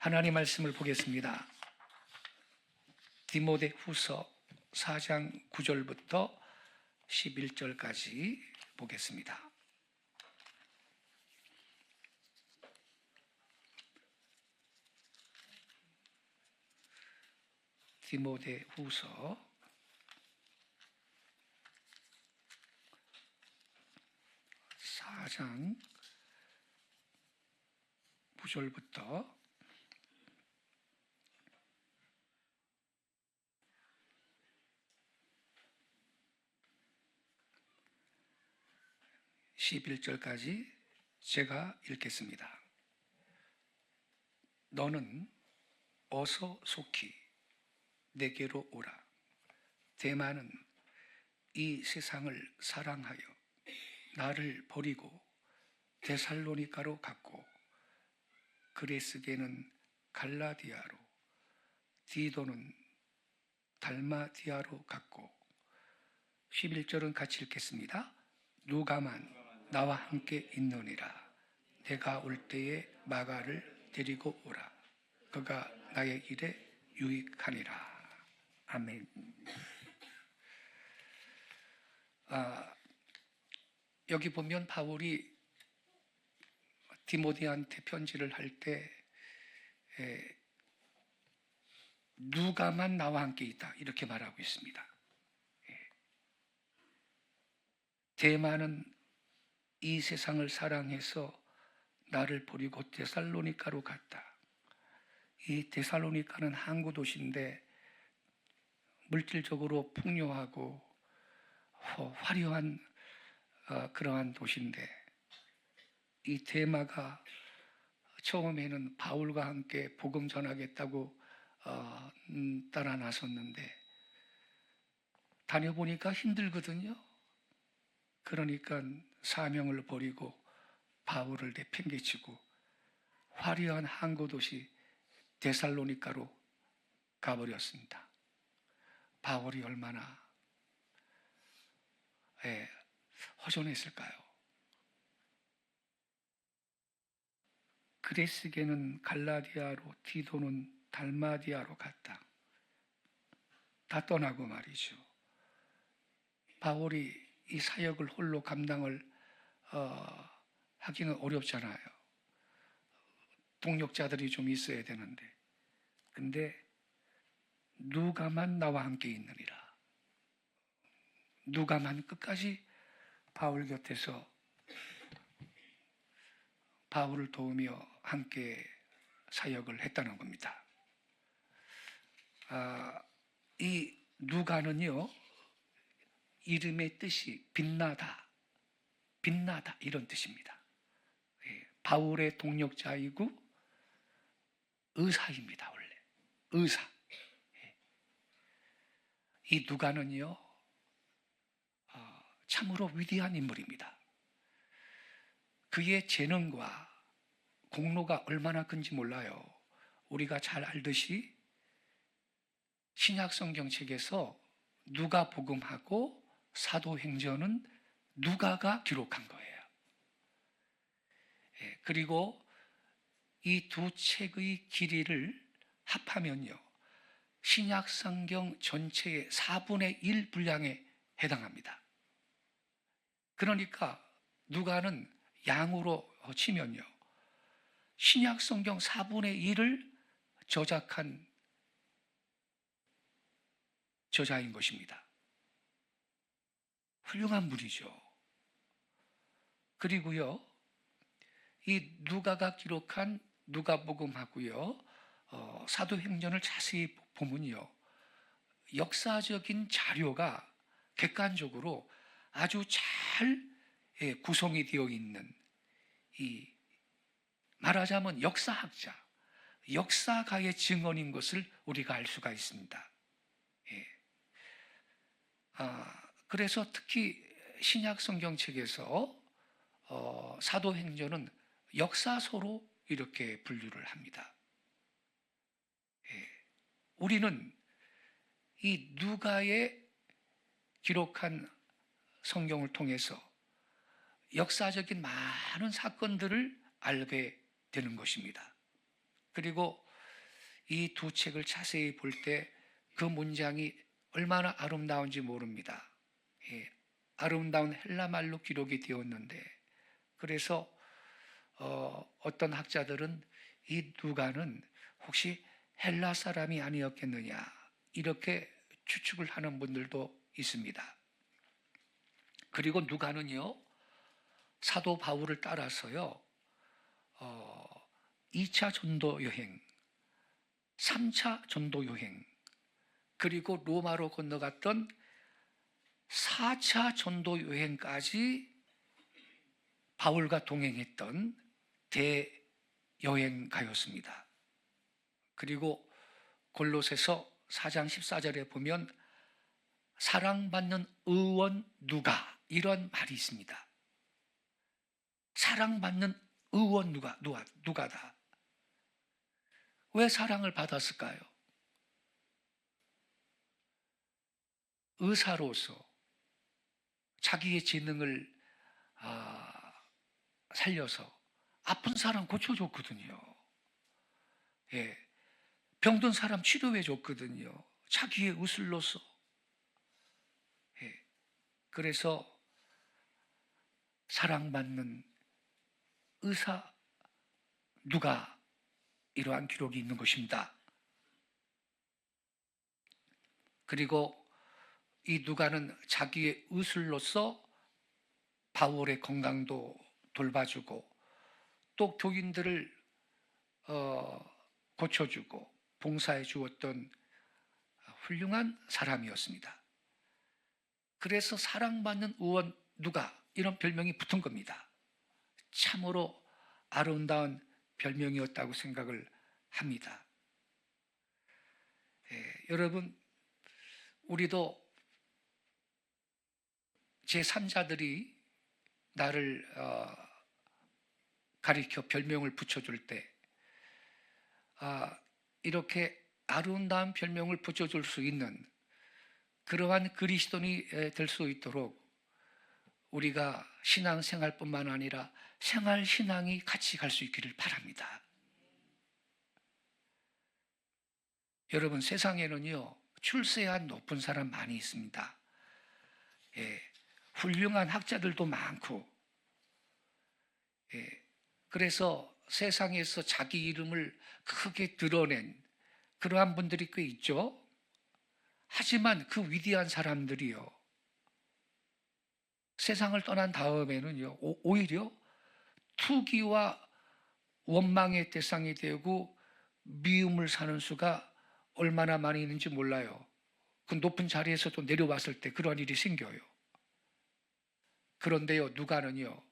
하나님 말씀을 보겠습니다. 디모데후서 4장 9절부터 11절까지 보겠습니다. 디모데후서 4장 9절부터 11절까지 제가 읽겠습니다. 너는 어서 속히 내게로 오라. 대만은 이 세상을 사랑하여 나를 버리고 데살로니가로 갔고, 그레스게는 갈라디아로, 디도는 달마디아로 갔고. 11절은 같이 읽겠습니다. 누가만 나와 함께 있느니라. 내가 올 때에 마가를 데리고 오라. 그가 나의 일에 유익하니라. 아멘. 여기 보면 바울이 디모데한테 편지를 할 때 누가만 나와 함께 있다 이렇게 말하고 있습니다. 대만은 이 세상을 사랑해서 나를 버리고 데살로니가로 갔다. 이 데살로니가는 항구 도시인데 물질적으로 풍요하고 화려한 그러한 도시인데, 이 데마가 처음에는 바울과 함께 복음 전하겠다고 따라 나섰는데 다녀보니까 힘들거든요. 그러니까 사명을 버리고 바울을 내팽개치고 화려한 항구 도시 데살로니가로 가버렸습니다. 바울이 얼마나 허전했을까요? 그레스게는 갈라디아로, 디도는 달마디아로 갔다. 다 떠나고 말이죠. 바울이 이 사역을 홀로 감당을 하기는 어렵잖아요. 동력자들이 좀 있어야 되는데. 근데 누가만 나와 함께 있느니라. 누가만 끝까지 바울 곁에서 바울을 도우며 함께 사역을 했다는 겁니다. 이 누가는요, 이름의 뜻이 빛나다, 빛나다 이런 뜻입니다. 바울의 동력자이고 의사입니다. 원래 의사. 이 누가는요, 참으로 위대한 인물입니다. 그의 재능과 공로가 얼마나 큰지 몰라요. 우리가 잘 알듯이 신약 성경책에서 누가복음하고 사도행전은 누가가 기록한 거예요. 그리고 이 두 책의 길이를 합하면요, 신약 성경 전체의 4분의 1 분량에 해당합니다. 그러니까 누가는 양으로 치면요, 신약 성경 4분의 1을 저작한 저자인 것입니다. 훌륭한 분이죠. 그리고요, 이 누가가 기록한 누가복음하고요, 사도행전을 자세히 보면요, 역사적인 자료가 객관적으로 아주 잘 구성이 되어 있는, 이 말하자면 역사학자, 역사가의 증언인 것을 우리가 알 수가 있습니다. 그래서 특히 신약 성경책에서 사도행전은 역사서로 이렇게 분류를 합니다. 우리는 이 누가의 기록한 성경을 통해서 역사적인 많은 사건들을 알게 되는 것입니다. 그리고 이 두 책을 자세히 볼 때 그 문장이 얼마나 아름다운지 모릅니다. 예, 아름다운 헬라말로 기록이 되었는데, 그래서 어떤 학자들은 이 누가는 혹시 헬라 사람이 아니었겠느냐 이렇게 추측을 하는 분들도 있습니다. 그리고 누가는요, 사도 바울을 따라서요 2차 전도 여행, 3차 전도 여행, 그리고 로마로 건너갔던 4차 전도 여행까지 바울과 동행했던 대여행가였습니다. 그리고 골로새서 4장 14절에 보면 사랑받는 의원 누가, 이런 말이 있습니다. 사랑받는 의원 누가다. 왜 사랑을 받았을까요? 의사로서 자기의 재능을 살려서 아픈 사람 고쳐줬거든요. 예, 병든 사람 치료해줬거든요. 자기의 의술로서. 예, 그래서 사랑받는 의사 누가, 이러한 기록이 있는 것입니다. 그리고 이 누가는 자기의 의술로서 바울의 건강도 돌봐주고 또 교인들을 고쳐주고 봉사해 주었던 훌륭한 사람이었습니다. 그래서 사랑받는 의원 누가, 이런 별명이 붙은 겁니다. 참으로 아름다운 별명이었다고 생각을 합니다. 여러분, 우리도 제3자들이 나를 가리켜 별명을 붙여줄 때 이렇게 아름다운 별명을 붙여줄 수 있는 그러한 그리스도인이 될 수 있도록 우리가 신앙생활뿐만 아니라 생활신앙이 같이 갈 수 있기를 바랍니다. 여러분, 세상에는요 출세한 높은 사람 많이 있습니다. 훌륭한 학자들도 많고, 그래서 세상에서 자기 이름을 크게 드러낸 그러한 분들이 꽤 있죠. 하지만 그 위대한 사람들이요, 세상을 떠난 다음에는요 오히려 투기와 원망의 대상이 되고 미움을 사는 수가 얼마나 많이 있는지 몰라요. 그 높은 자리에서도 내려왔을 때 그런 일이 생겨요. 그런데요, 누가는요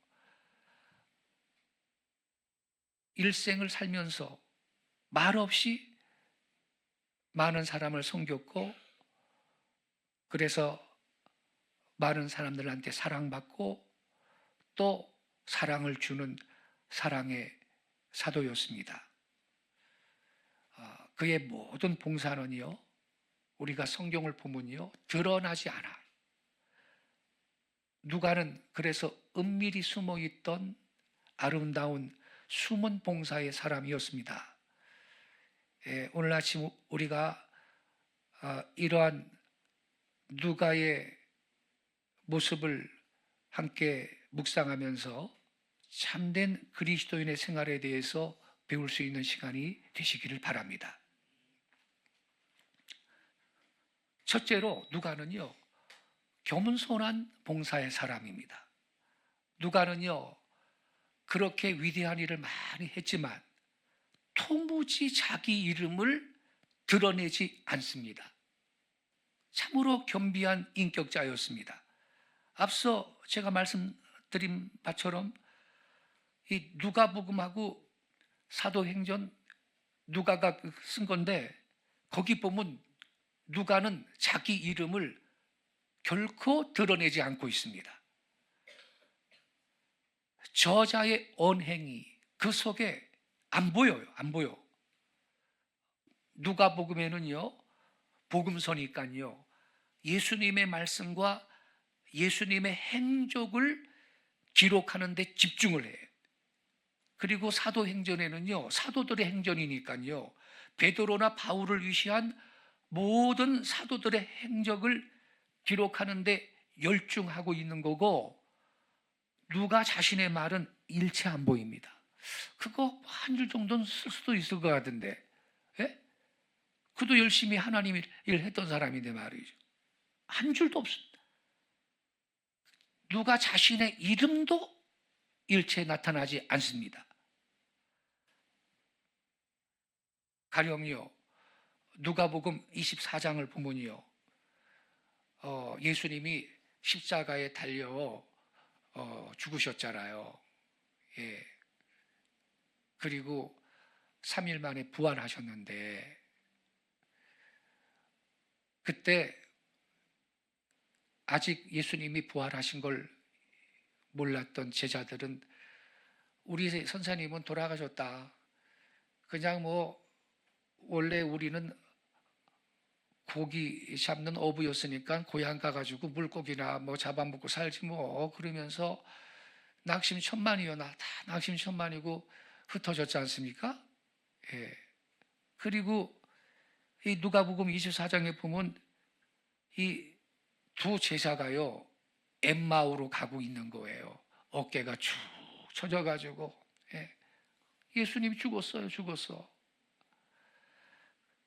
일생을 살면서 말없이 많은 사람을 섬겼고, 그래서 많은 사람들한테 사랑받고 또 사랑을 주는 사랑의 사도였습니다. 그의 모든 봉사는요 우리가 성경을 보면요 드러나지 않아. 누가는 그래서 은밀히 숨어있던 아름다운 숨은 봉사의 사람이었습니다. 오늘 아침 우리가 이러한 누가의 모습을 함께 묵상하면서 참된 그리스도인의 생활에 대해서 배울 수 있는 시간이 되시기를 바랍니다. 첫째로 누가는요 겸손한 봉사의 사람입니다. 누가는요 그렇게 위대한 일을 많이 했지만 도무지 자기 이름을 드러내지 않습니다. 참으로 겸비한 인격자였습니다. 앞서 제가 말씀드린 바처럼 이 누가복음하고 사도행전 누가가 쓴 건데, 거기 보면 누가는 자기 이름을 결코 드러내지 않고 있습니다. 저자의 언행이 그 속에 안 보여요. 안 보여. 누가복음에는요 복음서니까요 예수님의 말씀과 예수님의 행적을 기록하는 데 집중을 해요. 그리고 사도행전에는요 사도들의 행전이니까요 베드로나 바울을 위시한 모든 사도들의 행적을 기록하는데 열중하고 있는 거고, 누가 자신의 말은 일체 안 보입니다. 그거 한 줄 정도는 쓸 수도 있을 것 같은데, 예? 그도 열심히 하나님 일 했던 사람인데 말이죠. 한 줄도 없습니다. 누가 자신의 이름도 일체 나타나지 않습니다. 가령요, 누가복음 24장을 보면요, 예수님이 십자가에 달려 죽으셨잖아요. 예. 그리고 3일 만에 부활하셨는데, 그때 아직 예수님이 부활하신 걸 몰랐던 제자들은, 우리 선생님은 돌아가셨다, 그냥 원래 우리는 고기 잡는 어부였으니까 고향 가가지고 물고기나 잡아먹고 살지 그러면서 낙심천만이요. 다 낙심천만이고 흩어졌지 않습니까? 예. 그리고 이 누가복음 24장에 보면 이 두 제자가요, 엠마오로 가고 있는 거예요. 어깨가 축 처져가지고. 예. 예수님 죽었어요.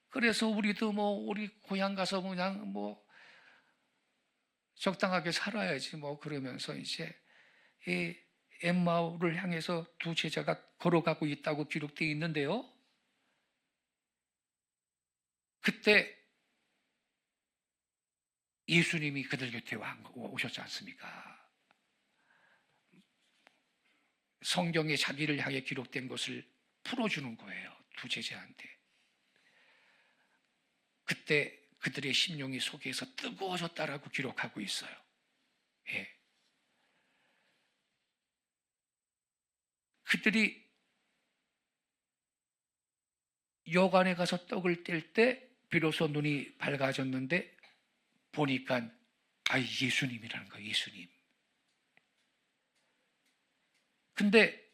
그래서 우리도 우리 고향 가서 그냥 적당하게 살아야지 그러면서 이제 이 엠마오를 향해서 두 제자가 걸어가고 있다고 기록되어 있는데요. 그때 예수님이 그들 곁에 오셨지 않습니까? 성경에 자기를 향해 기록된 것을 풀어주는 거예요, 두 제자한테. 그때 그들의 심령이 속에서 뜨거워졌다라고 기록하고 있어요. 예. 그들이 여관에 가서 떡을 뗄 때 비로소 눈이 밝아졌는데, 보니까 예수님이라는 거예요. 예수님. 근데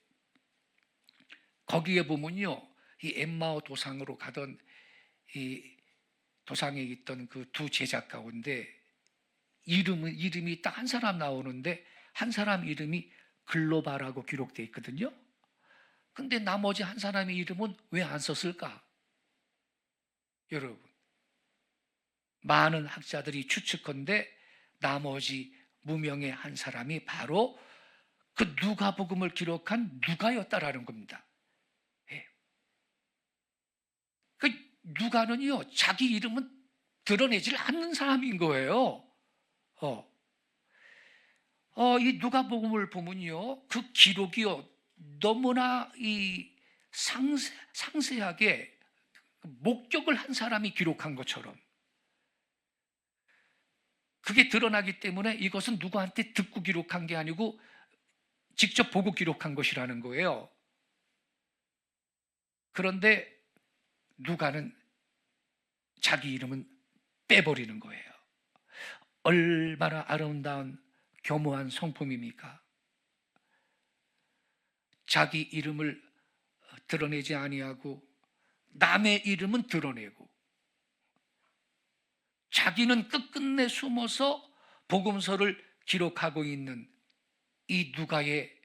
거기에 보면요, 이 엠마오 도상으로 가던 이 도상에 있던 그 두 제자 가운데 이름이 딱 한 사람 나오는데, 한 사람 이름이 글로바라고 기록되어 있거든요. 근데 나머지 한 사람의 이름은 왜 안 썼을까? 여러분, 많은 학자들이 추측컨대 나머지 무명의 한 사람이 바로 그 누가복음을 기록한 누가였다라는 겁니다. 예. 그 누가는요, 자기 이름은 드러내질 않는 사람인 거예요. 이 누가복음을 보면요, 그 기록이요, 너무나 이 상세하게 목격을 한 사람이 기록한 것처럼 그게 드러나기 때문에 이것은 누구한테 듣고 기록한 게 아니고 직접 보고 기록한 것이라는 거예요. 그런데 누가는 자기 이름은 빼버리는 거예요. 얼마나 아름다운 교묘한 성품입니까? 자기 이름을 드러내지 아니하고 남의 이름은 드러내고, 자기는 끝끝내 숨어서 복음서를 기록하고 있는 이 누가의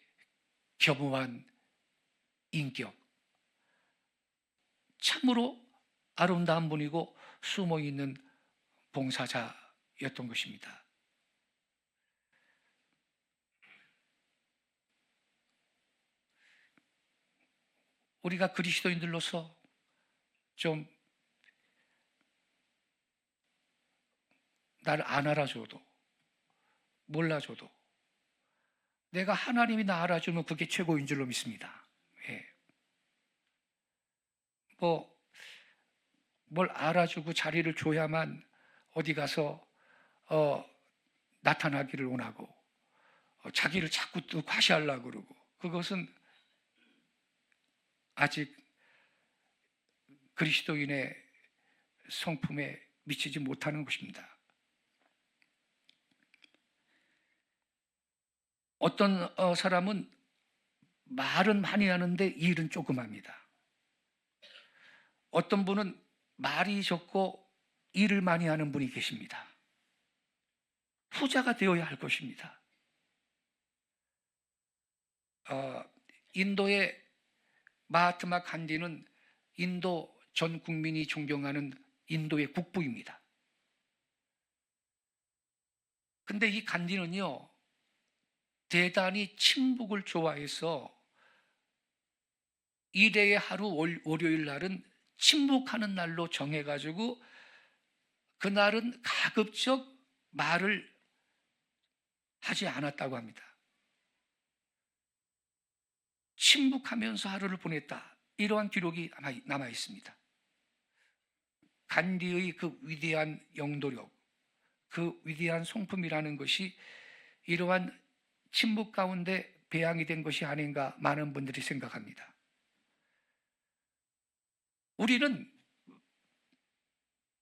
교묘한 인격, 참으로 아름다운 분이고 숨어있는 봉사자였던 것입니다. 우리가 그리스도인들로서 좀 나를 안 알아줘도 몰라줘도 내가 하나님이 나 알아주면 그게 최고인 줄로 믿습니다. 예. 뭘 알아주고 자리를 줘야만 어디 가서 나타나기를 원하고 자기를 자꾸 또 과시하려고 그러고, 그것은 아직 그리스도인의 성품에 미치지 못하는 것입니다. 어떤 사람은 말은 많이 하는데 일은 조금 합니다. 어떤 분은 말이 적고 일을 많이 하는 분이 계십니다. 후자가 되어야 할 것입니다. 인도의 마하트마 간디는 인도 전 국민이 존경하는 인도의 국부입니다. 근데 이 간디는요, 대단히 침묵을 좋아해서 일회의 하루 월요일 날은 침묵하는 날로 정해가지고 그날은 가급적 말을 하지 않았다고 합니다. 침묵하면서 하루를 보냈다. 이러한 기록이 남아 있습니다. 간디의 그 위대한 영도력, 그 위대한 성품이라는 것이 이러한 침묵 가운데 배양이 된 것이 아닌가 많은 분들이 생각합니다. 우리는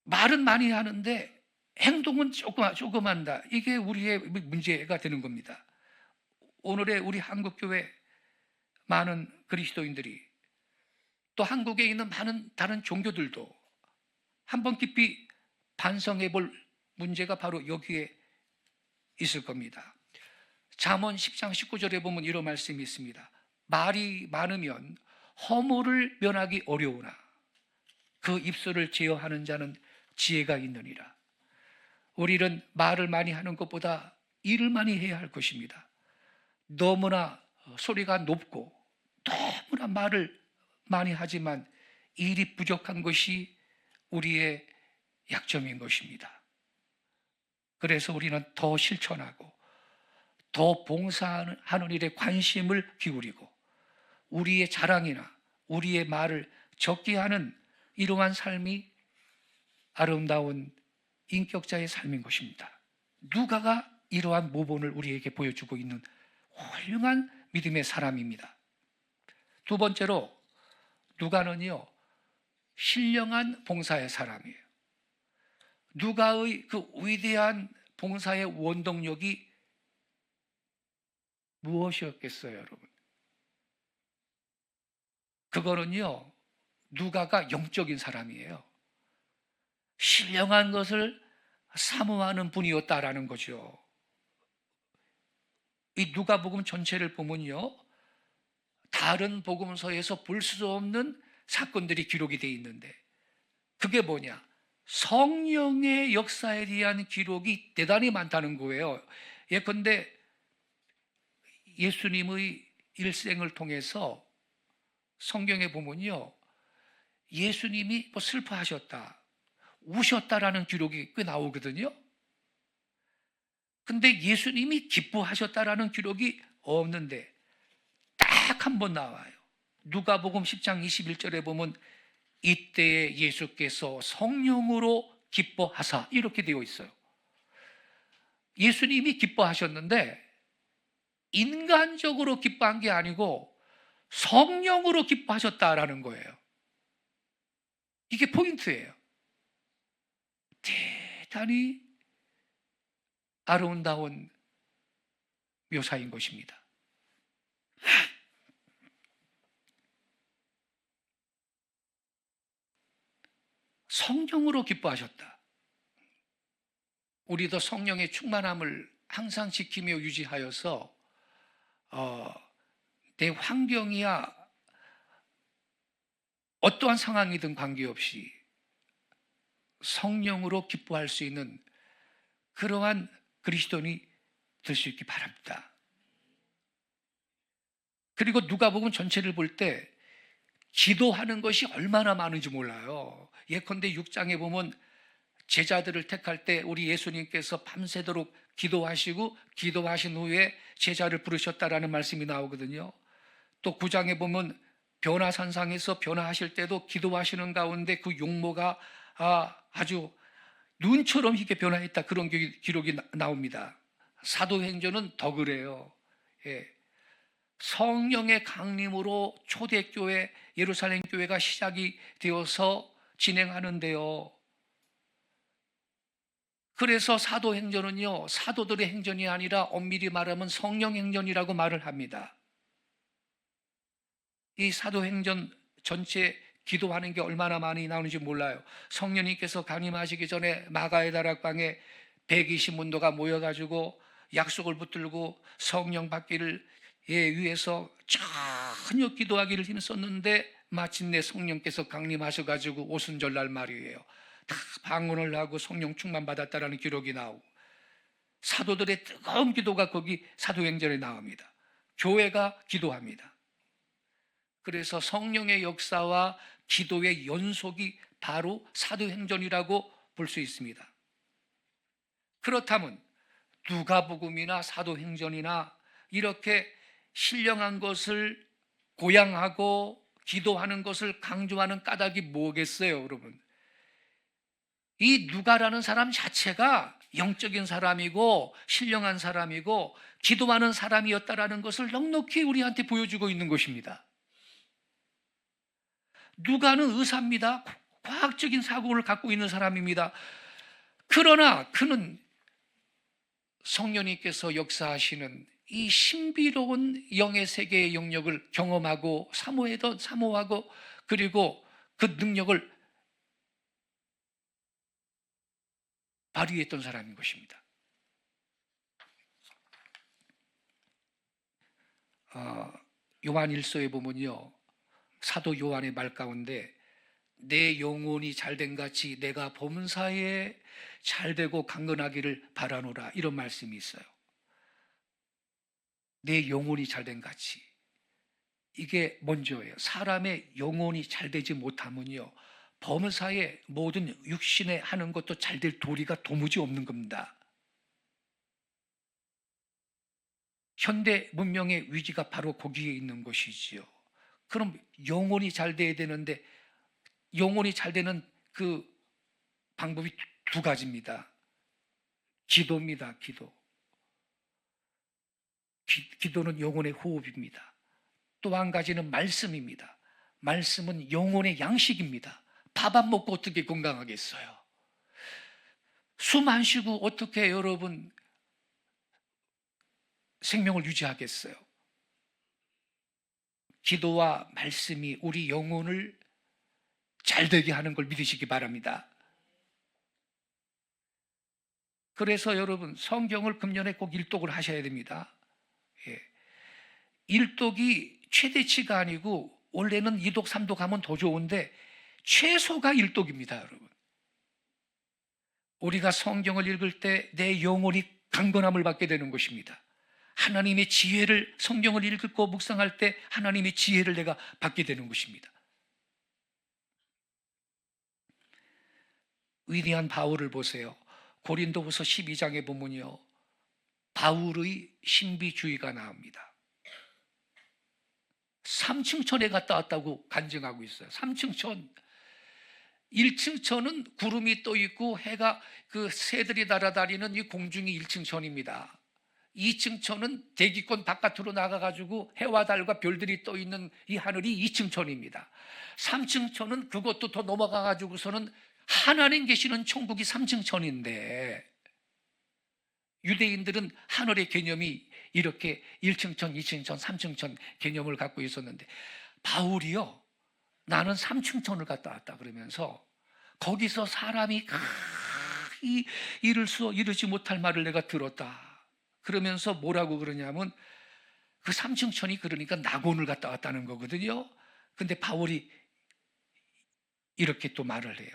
말은 많이 하는데 행동은 조금 한다. 이게 우리의 문제가 되는 겁니다. 오늘의 우리 한국교회 많은 그리스도인들이 또 한국에 있는 많은 다른 종교들도 한번 깊이 반성해 볼 문제가 바로 여기에 있을 겁니다. 잠언 10장 19절에 보면 이런 말씀이 있습니다. 말이 많으면 허물을 면하기 어려우나 그 입술을 제어하는 자는 지혜가 있느니라. 우리는 말을 많이 하는 것보다 일을 많이 해야 할 것입니다. 너무나 소리가 높고 너무나 말을 많이 하지만 일이 부족한 것이 우리의 약점인 것입니다. 그래서 우리는 더 실천하고 더 봉사하는 일에 관심을 기울이고 우리의 자랑이나 우리의 말을 적게 하는 이러한 삶이 아름다운 인격자의 삶인 것입니다. 누가가 이러한 모본을 우리에게 보여주고 있는 훌륭한 믿음의 사람입니다. 두 번째로 누가는요, 신령한 봉사의 사람이에요. 누가의 그 위대한 봉사의 원동력이 무엇이었겠어요, 여러분? 그거는요, 누가가 영적인 사람이에요. 신령한 것을 사모하는 분이었다라는 거죠. 이 누가복음 전체를 보면요, 다른 복음서에서 볼 수 없는 사건들이 기록이 되어 있는데 그게 뭐냐? 성령의 역사에 대한 기록이 대단히 많다는 거예요. 예컨대 예수님의 일생을 통해서 성경에 보면요, 예수님이 뭐 슬퍼하셨다, 우셨다라는 기록이 꽤 나오거든요. 근데 예수님이 기뻐하셨다라는 기록이 없는데 딱 한 번 나와요. 누가복음 10장 21절에 보면 이때에 예수께서 성령으로 기뻐하사 이렇게 되어 있어요. 예수님이 기뻐하셨는데 인간적으로 기뻐한 게 아니고 성령으로 기뻐하셨다라는 거예요. 이게 포인트예요. 대단히 아름다운 묘사인 것입니다. 성령으로 기뻐하셨다. 우리도 성령의 충만함을 항상 지키며 유지하여서 내 환경이야 어떠한 상황이든 관계없이 성령으로 기뻐할 수 있는 그러한 그리스도인이 될 수 있기 바랍니다. 그리고 누가복음 전체를 볼 때 기도하는 것이 얼마나 많은지 몰라요. 예컨대 6장에 보면 제자들을 택할 때 우리 예수님께서 밤새도록 기도하시고 기도하신 후에 제자를 부르셨다라는 말씀이 나오거든요. 또 9장에 보면 변화산상에서 변화하실 때도 기도하시는 가운데 그 용모가 아주 눈처럼 희게 변화했다, 그런 기록이 나옵니다. 사도행전은 더 그래요. 예. 성령의 강림으로 초대교회 예루살렘 교회가 시작이 되어서 진행하는데요. 그래서 사도행전은요, 사도들의 행전이 아니라 엄밀히 말하면 성령행전이라고 말을 합니다. 이 사도행전 전체 기도하는 게 얼마나 많이 나오는지 몰라요. 성령님께서 강림하시기 전에 마가의 다락방에 120문도가 모여가지고 약속을 붙들고 성령 받기를 위해서 전혀 기도하기를 힘썼는데 마침내 성령께서 강림하셔가지고 오순절날 말이에요. 다 방언을 하고 성령 충만 받았다라는 기록이 나오고 사도들의 뜨거운 기도가 거기 사도행전에 나옵니다. 교회가 기도합니다. 그래서 성령의 역사와 기도의 연속이 바로 사도행전이라고 볼 수 있습니다. 그렇다면 누가복음이나 사도행전이나 이렇게 신령한 것을 고양하고 기도하는 것을 강조하는 까닭이 뭐겠어요, 여러분? 이 누가라는 사람 자체가 영적인 사람이고 신령한 사람이고 기도하는 사람이었다라는 것을 넉넉히 우리한테 보여주고 있는 것입니다. 누가는 의사입니다. 과학적인 사고를 갖고 있는 사람입니다. 그러나 그는 성령님께서 역사하시는 이 신비로운 영의 세계의 영역을 경험하고 사모하고 그리고 그 능력을 발휘했던 사람인 것입니다. 요한 1서에 보면요, 사도 요한의 말 가운데 내 영혼이 잘된 같이 내가 범사에 잘되고 강건하기를 바라노라, 이런 말씀이 있어요. 내 영혼이 잘된 같이, 이게 먼저예요. 사람의 영혼이 잘되지 못하면요, 범사에 모든 육신에 하는 것도 잘될 도리가 도무지 없는 겁니다. 현대 문명의 위기가 바로 거기에 있는 것이지요. 그럼 영혼이 잘 돼야 되는데 영혼이 잘 되는 그 방법이 두 가지입니다. 기도입니다. 기도는 영혼의 호흡입니다. 또 한 가지는 말씀입니다. 말씀은 영혼의 양식입니다. 밥 안 먹고 어떻게 건강하겠어요? 숨 안 쉬고 어떻게 여러분 생명을 유지하겠어요? 기도와 말씀이 우리 영혼을 잘되게 하는 걸 믿으시기 바랍니다. 그래서 여러분 성경을 금년에 꼭 일독을 하셔야 됩니다. 일독이 최대치가 아니고 원래는 2독, 3독 하면 더 좋은데 최소가 일독입니다, 여러분. 우리가 성경을 읽을 때 내 영혼이 강건함을 받게 되는 것입니다. 하나님의 지혜를, 성경을 읽고 묵상할 때 하나님의 지혜를 내가 받게 되는 것입니다. 위대한 바울을 보세요. 고린도후서 12장에 보면요, 바울의 신비주의가 나옵니다. 3층 천에 갔다 왔다고 간증하고 있어요. 3층 천. 1층 천은 구름이 떠 있고 해가 그 새들이 날아다니는 이 공중이 1층 천입니다. 2층 천은 대기권 바깥으로 나가가지고 해와 달과 별들이 떠 있는 이 하늘이 2층 천입니다. 3층 천은 그것도 더 넘어가가지고서는 하나님 계시는 천국이 3층 천인데, 유대인들은 하늘의 개념이 이렇게 1층 천, 2층 천, 3층 천 개념을 갖고 있었는데, 바울이요, 나는 3층 천을 갔다 왔다 그러면서 거기서 사람이 이르지 못할 말을 내가 들었다 그러면서 뭐라고 그러냐면, 그 3층 천이 그러니까 낙원을 갔다 왔다는 거거든요. 근데 바울이 이렇게 또 말을 해요.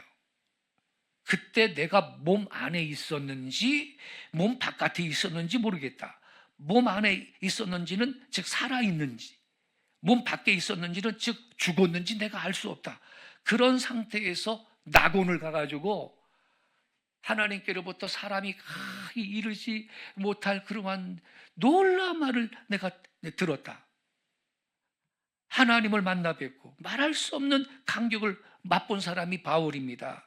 그때 내가 몸 안에 있었는지 몸 바깥에 있었는지 모르겠다. 몸 안에 있었는지는 즉 살아있는지, 몸 밖에 있었는지는 즉 죽었는지 내가 알 수 없다. 그런 상태에서 낙원을 가가지고 하나님께로부터 사람이 이르지 못할 그러한 놀라운 말을 내가 들었다. 하나님을 만나 뵙고 말할 수 없는 감격을 맛본 사람이 바울입니다.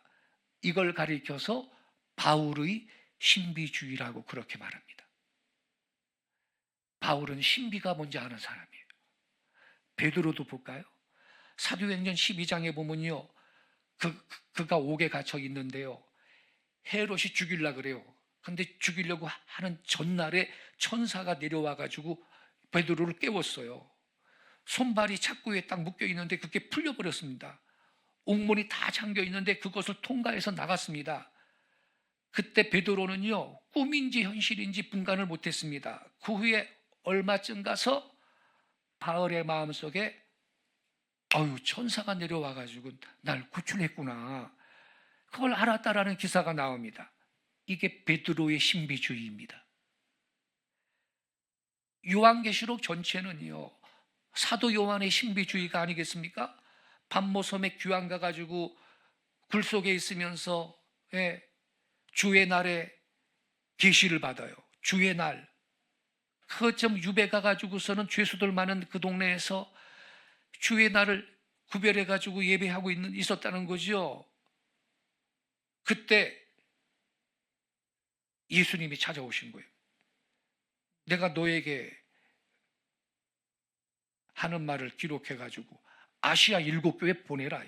이걸 가리켜서 바울의 신비주의라고 그렇게 말합니다. 바울은 신비가 뭔지 아는 사람이에요. 베드로도 볼까요? 사도행전 12장에 보면요, 그가 옥에 갇혀 있는데요, 헤롯이 죽이려고 그래요. 근데 죽이려고 하는 전날에 천사가 내려와가지고 베드로를 깨웠어요. 손발이 착고에 딱 묶여 있는데 그게 풀려버렸습니다. 옥문이 다 잠겨 있는데 그것을 통과해서 나갔습니다. 그때 베드로는요, 꿈인지 현실인지 분간을 못했습니다. 그 후에 얼마쯤 가서 바울의 마음속에 천사가 내려와가지고 날 구출했구나, 그걸 알았다라는 기사가 나옵니다. 이게 베드로의 신비주의입니다. 요한계시록 전체는요, 사도 요한의 신비주의가 아니겠습니까? 밤모섬에 귀환 가가지고 굴 속에 있으면서 주의 날에 계시를 받아요. 주의 날. 그점 유배 가가지고서는 죄수들 많은 그 동네에서 주의 날을 구별해가지고 예배하고 있었다는 거죠. 그때 예수님이 찾아오신 거예요. 내가 너에게 하는 말을 기록해가지고 아시아 7교회 보내라.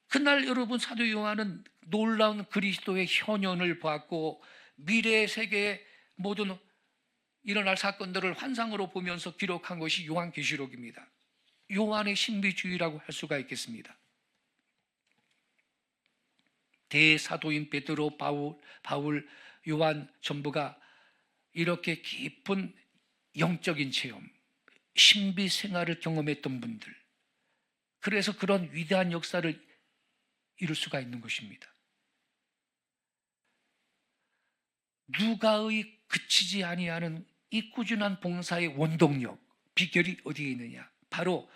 그날 여러분, 사도 요한은 놀라운 그리스도의 현현을 보았고 미래의 세계의 모든 일어날 사건들을 환상으로 보면서 기록한 것이 요한계시록입니다. 요한의 신비주의라고 할 수가 있겠습니다. 대사도인 베드로, 바울, 요한 전부가 이렇게 깊은 영적인 체험, 신비 생활을 경험했던 분들, 그래서 그런 위대한 역사를 이룰 수가 있는 것입니다. 누가의 그치지 아니하는 이 꾸준한 봉사의 원동력, 비결이 어디에 있느냐? 바로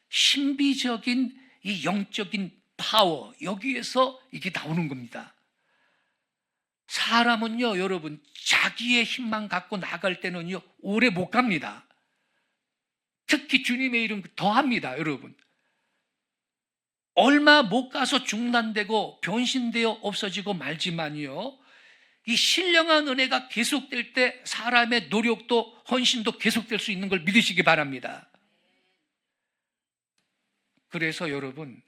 신비적인 이 영적인 파워, 여기에서 이게 나오는 겁니다. 사람은요, 여러분, 자기의 힘만 갖고 나갈 때는요, 오래 못 갑니다. 특히 주님의 이름 더합니다, 여러분. 얼마 못 가서 중단되고 변신되어 없어지고 말지만요, 이 신령한 은혜가 계속될 때 사람의 노력도 헌신도 계속될 수 있는 걸 믿으시기 바랍니다. 그래서 여러분,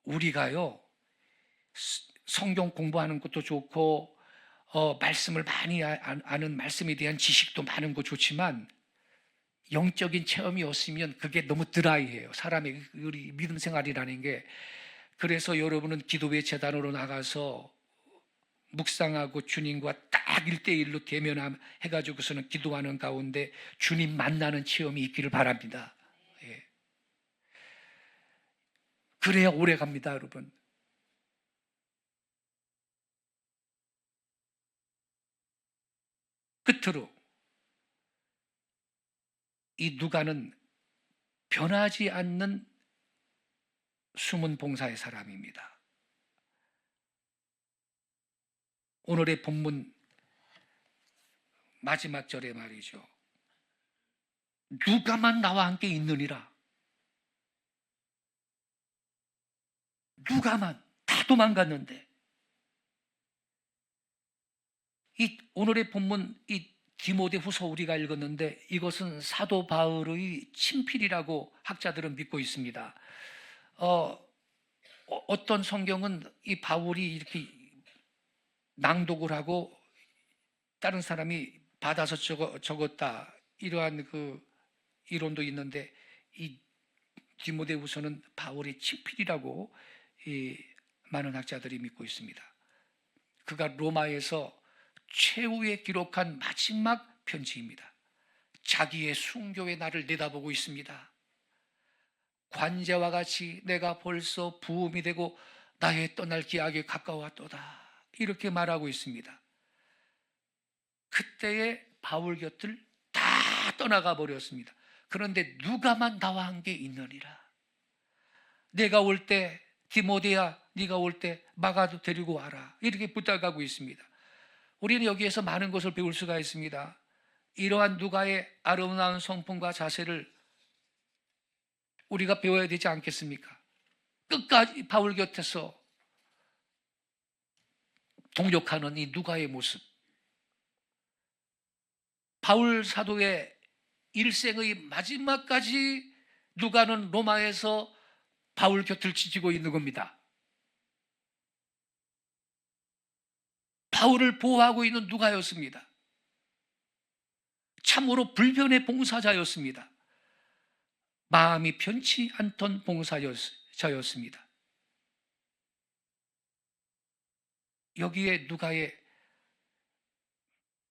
우리가요, 성경 공부하는 것도 좋고 말씀을 많이 아는 말씀에 대한 지식도 많은 거 좋지만 영적인 체험이 없으면 그게 너무 드라이해요. 사람의 우리 믿음 생활이라는 게. 그래서 여러분은 기도회 재단으로 나가서 묵상하고 주님과 딱 1대1로 대면해가지고서는 기도하는 가운데 주님 만나는 체험이 있기를 바랍니다. 예. 그래야 오래 갑니다, 여러분. 끝으로 이 누가는 변하지 않는 숨은 봉사의 사람입니다. 오늘의 본문 마지막 절에 말이죠. 누가만 나와 함께 있느니라. 누가만, 다 도망갔는데. 이 오늘의 본문, 이 디모데후서 우리가 읽었는데 이것은 사도 바울의 친필이라고 학자들은 믿고 있습니다. 어떤 성경은 이 바울이 이렇게 낭독을 하고 다른 사람이 받아서 적었다, 이러한 그 이론도 있는데 이 디모데후서는 바울의 친필이라고 많은 학자들이 믿고 있습니다. 그가 로마에서 최후에 기록한 마지막 편지입니다. 자기의 순교의 날을 내다보고 있습니다. 관제와 같이 내가 벌써 부음이 되고 나의 떠날 기약이 가까웠도다, 이렇게 말하고 있습니다. 그때의 바울 곁을 다 떠나가 버렸습니다. 그런데 누가만 나와 함께 있느니라. 내가 올 때 디모데야, 네가 올 때 마가도 데리고 와라, 이렇게 부탁하고 있습니다. 우리는 여기에서 많은 것을 배울 수가 있습니다. 이러한 누가의 아름다운 성품과 자세를 우리가 배워야 되지 않겠습니까? 끝까지 바울 곁에서 동력하는 이 누가의 모습. 바울 사도의 일생의 마지막까지 누가는 로마에서 바울 곁을 지키고 있는 겁니다. 바울을 보호하고 있는 누가였습니다. 참으로 불변의 봉사자였습니다. 마음이 편치 않던 봉사자였습니다. 여기에 누가의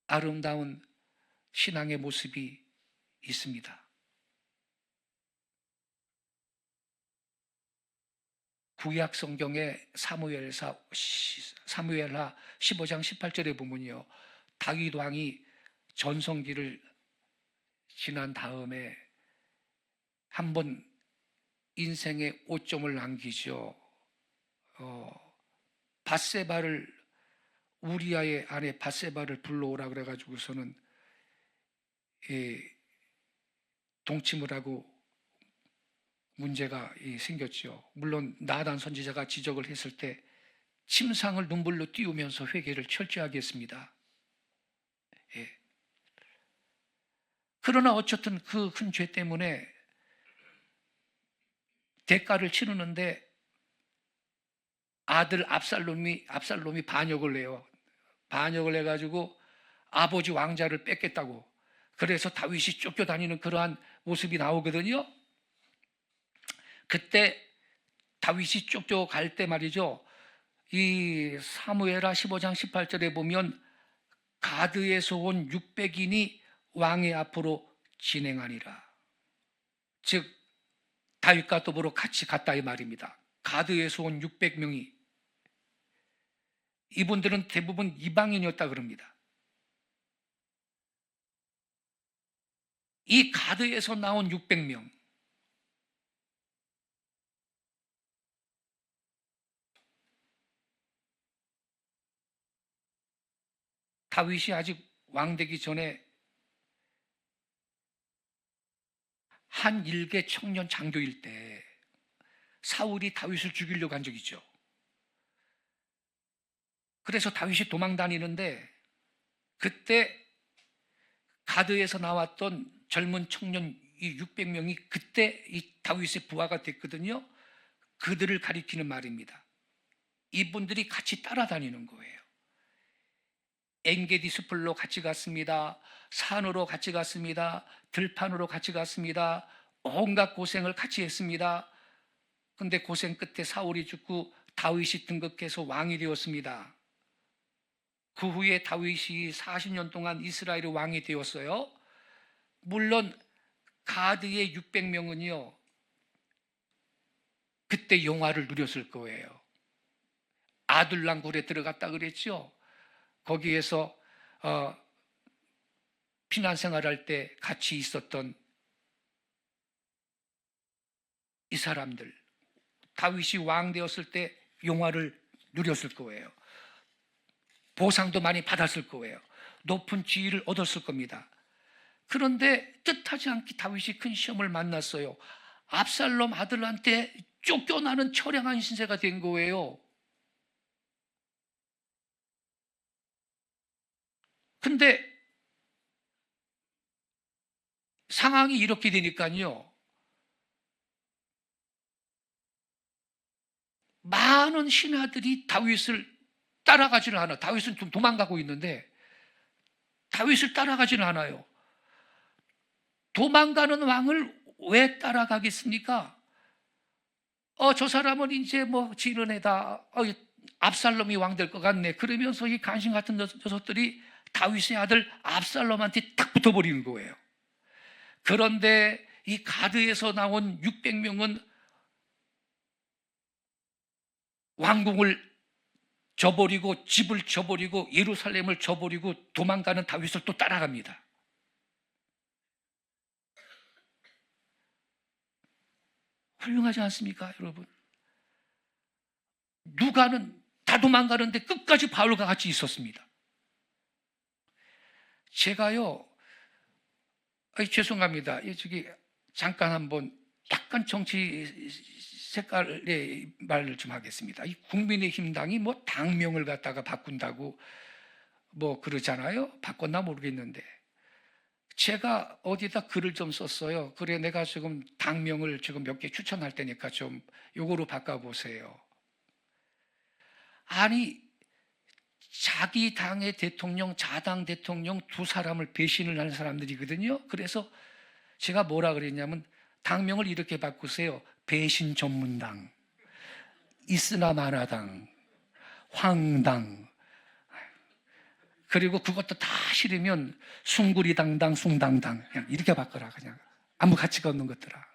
아름다운 신앙의 모습이 있습니다. 구약 성경의 사무엘하 15장 18절에 보면요, 다윗 왕이 전성기를 지난 다음에 한번 인생의 오점을 남기죠. 밧세바를, 우리아의 아내 밧세바를 불러오라 그래가지고서는 동침을 하고 문제가 생겼죠. 물론 나단 선지자가 지적을 했을 때 침상을 눈물로 띄우면서 회개를 철저하게 했습니다. 그러나 어쨌든 그 큰 죄 때문에 대가를 치르는데 아들 압살롬이 반역을 해요. 반역을 해가지고 아버지 왕자를 뺏겠다고. 그래서 다윗이 쫓겨다니는 그러한 모습이 나오거든요. 그때 다윗이 쫓겨갈 때 말이죠, 이 사무엘하 15장 18절에 보면 가드에서 온 600인이 왕의 앞으로 진행하니라. 즉 다윗과 더불어 같이 갔다 이 말입니다. 가드에서 온 600명이, 이분들은 대부분 이방인이었다 그럽니다. 이 가드에서 나온 600명, 다윗이 아직 왕되기 전에 한 일개 청년 장교일 때 사울이 다윗을 죽이려고 한 적이 있죠. 그래서 다윗이 도망 다니는데 그때 가드에서 나왔던 젊은 청년 이 600명이 그때 이 다윗의 부하가 됐거든요. 그들을 가리키는 말입니다. 이분들이 같이 따라다니는 거예요. 엔게디 숲으로 같이 갔습니다. 산으로 같이 갔습니다. 들판으로 같이 갔습니다. 온갖 고생을 같이 했습니다. 근데 고생 끝에 사울이 죽고 다윗이 등극해서 왕이 되었습니다. 그 후에 다윗이 40년 동안 이스라엘의 왕이 되었어요. 물론 가드의 600명은요 그때 영화를 누렸을 거예요. 아둘람 굴에 들어갔다 그랬죠. 거기에서 피난 생활할 때 같이 있었던 이 사람들, 다윗이 왕 되었을 때 영화를 누렸을 거예요. 보상도 많이 받았을 거예요. 높은 지위를 얻었을 겁니다. 그런데 뜻하지 않게 다윗이 큰 시험을 만났어요. 압살롬 아들한테 쫓겨나는 처량한 신세가 된 거예요. 근데 상황이 이렇게 되니까요, 많은 신하들이 다윗을 따라가지를 않아. 다윗은 좀 도망가고 있는데 다윗을 따라가지는 않아요. 도망가는 왕을 왜 따라가겠습니까? 저 사람은 이제 뭐 지는 애다. 압살롬이 왕 될 것 같네. 그러면서 이 간신 같은 녀석들이 다윗의 아들 압살롬한테 딱 붙어버리는 거예요. 그런데 이 가드에서 나온 600명은 왕궁을 저버리고 집을 저버리고 예루살렘을 저버리고 도망가는 다윗을 또 따라갑니다. 훌륭하지 않습니까, 여러분? 누가는 다 도망가는데 끝까지 바울과 같이 있었습니다. 제가요, 죄송합니다. 저기 잠깐 한번 약간 정치 색깔의 말을 좀 하겠습니다. 이 국민의힘당이 뭐 당명을 갖다가 바꾼다고 뭐 그러잖아요. 바꿨나 모르겠는데 제가 어디다 글을 좀 썼어요. 그래, 내가 지금 당명을 지금 몇 개 추천할 테니까 좀 요거로 바꿔보세요. 아니, 자기 당의 대통령, 자당 대통령 두 사람을 배신을 하는 사람들이거든요. 그래서 제가 뭐라 그랬냐면 당명을 이렇게 바꾸세요. 배신 전문당, 있으나 마나당, 황당. 그리고 그것도 다 싫으면 숭구리당당, 숭당당. 그냥 이렇게 바꿔라. 그냥 아무 가치가 없는 것들아.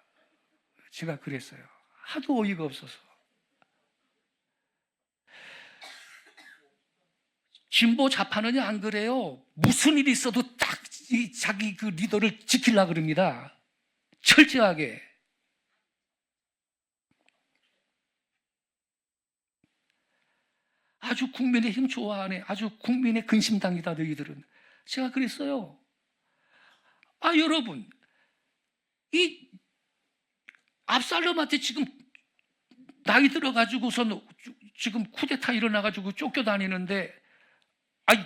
제가 그랬어요. 하도 어이가 없어서. 진보 좌파는요 안 그래요. 무슨 일이 있어도 딱 자기 그 리더를 지키려고 그럽니다. 철저하게. 아주 국민의힘 좋아하네. 아주 국민의 근심당이다 너희들은. 제가 그랬어요. 여러분, 이 압살롬한테 지금 나이 들어가지고선 지금 쿠데타 일어나가지고 쫓겨다니는데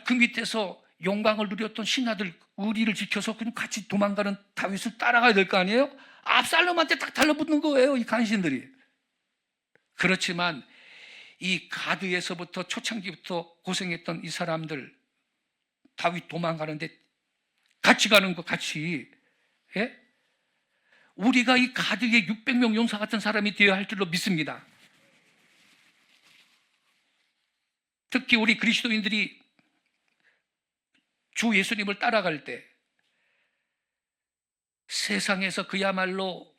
그 밑에서 영광을 누렸던 신하들 의리를 지켜서 그냥 같이 도망가는 다윗을 따라가야 될 거 아니에요? 압살롬한테 딱 달라붙는 거예요, 이 간신들이. 그렇지만 이 가드에서부터 초창기부터 고생했던 이 사람들 다윗 도망가는데 같이 가는 거 같이. 예? 우리가 이 가드의 600명 용사 같은 사람이 되어야 할 줄로 믿습니다. 특히 우리 그리스도인들이 주 예수님을 따라갈 때 세상에서 그야말로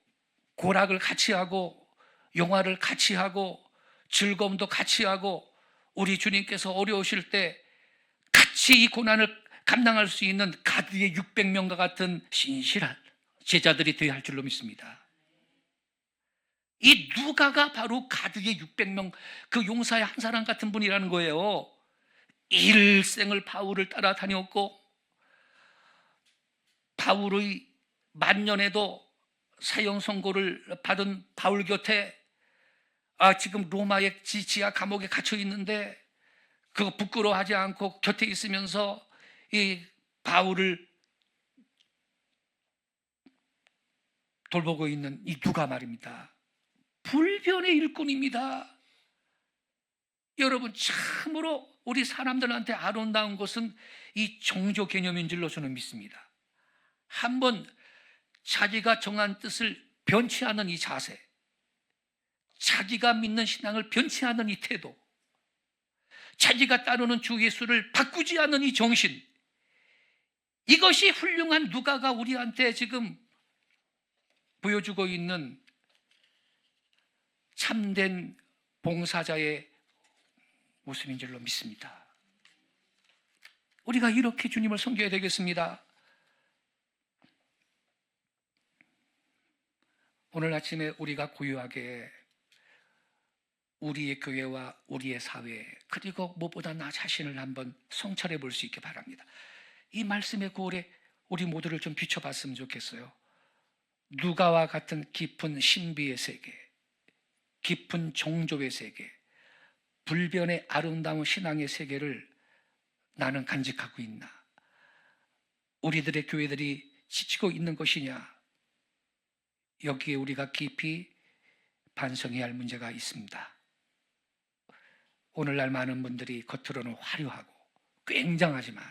고락을 같이 하고 영화를 같이 하고 즐거움도 같이 하고 우리 주님께서 어려우실 때 같이 이 고난을 감당할 수 있는 가드의 600명과 같은 신실한 제자들이 되어야 할 줄로 믿습니다. 이 누가가 바로 가드의 600명 그 용사의 한 사람 같은 분이라는 거예요. 일생을 바울을 따라다녔고 바울의 만년에도 사형 선고를 받은 바울 곁에 지금 로마의 지하 감옥에 갇혀 있는데 그거 부끄러워하지 않고 곁에 있으면서 이 바울을 돌보고 있는 이 누가 말입니다. 불변의 일꾼입니다. 여러분, 참으로 우리 사람들한테 아름다운 것은 이 종교 개념인 줄로 저는 믿습니다. 한번 자기가 정한 뜻을 변치 않은 이 자세, 자기가 믿는 신앙을 변치 않은 이 태도, 자기가 따르는 주 예수를 바꾸지 않는 이 정신, 이것이 훌륭한 누가가 우리한테 지금 보여주고 있는 참된 봉사자의 모습인 줄로 믿습니다. 우리가 이렇게 주님을 섬겨야 되겠습니다. 오늘 아침에 우리가 고요하게 우리의 교회와 우리의 사회 그리고 무엇보다 나 자신을 한번 성찰해 볼 수 있게 바랍니다. 이 말씀의 고울에 우리 모두를 좀 비춰봤으면 좋겠어요. 누가와 같은 깊은 신비의 세계, 깊은 종교의 세계, 불변의 아름다운 신앙의 세계를 나는 간직하고 있나? 우리들의 교회들이 지치고 있는 것이냐? 여기에 우리가 깊이 반성해야 할 문제가 있습니다. 오늘날 많은 분들이 겉으로는 화려하고 굉장하지만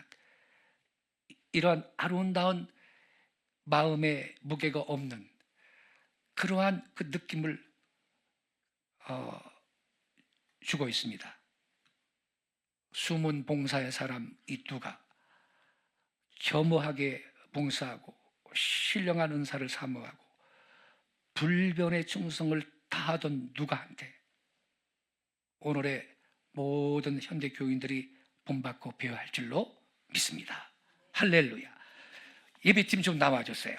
이러한 아름다운 마음의 무게가 없는 그러한 그 느낌을 주고 있습니다. 숨은 봉사의 사람 이 누가 겸허하게 봉사하고 신령한 은사를 사모하고 불변의 충성을 다하던 누가한테 오늘의 모든 현대 교인들이 본받고 배워야 할 줄로 믿습니다. 할렐루야. 예배팀 좀 나와주세요.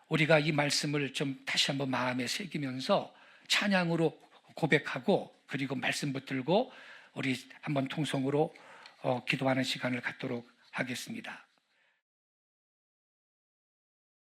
우리가 이 말씀을 좀 다시 한번 마음에 새기면서 찬양으로 고백하고 그리고 말씀 붙들고 우리 한번 통성으로 기도하는 시간을 갖도록 하겠습니다.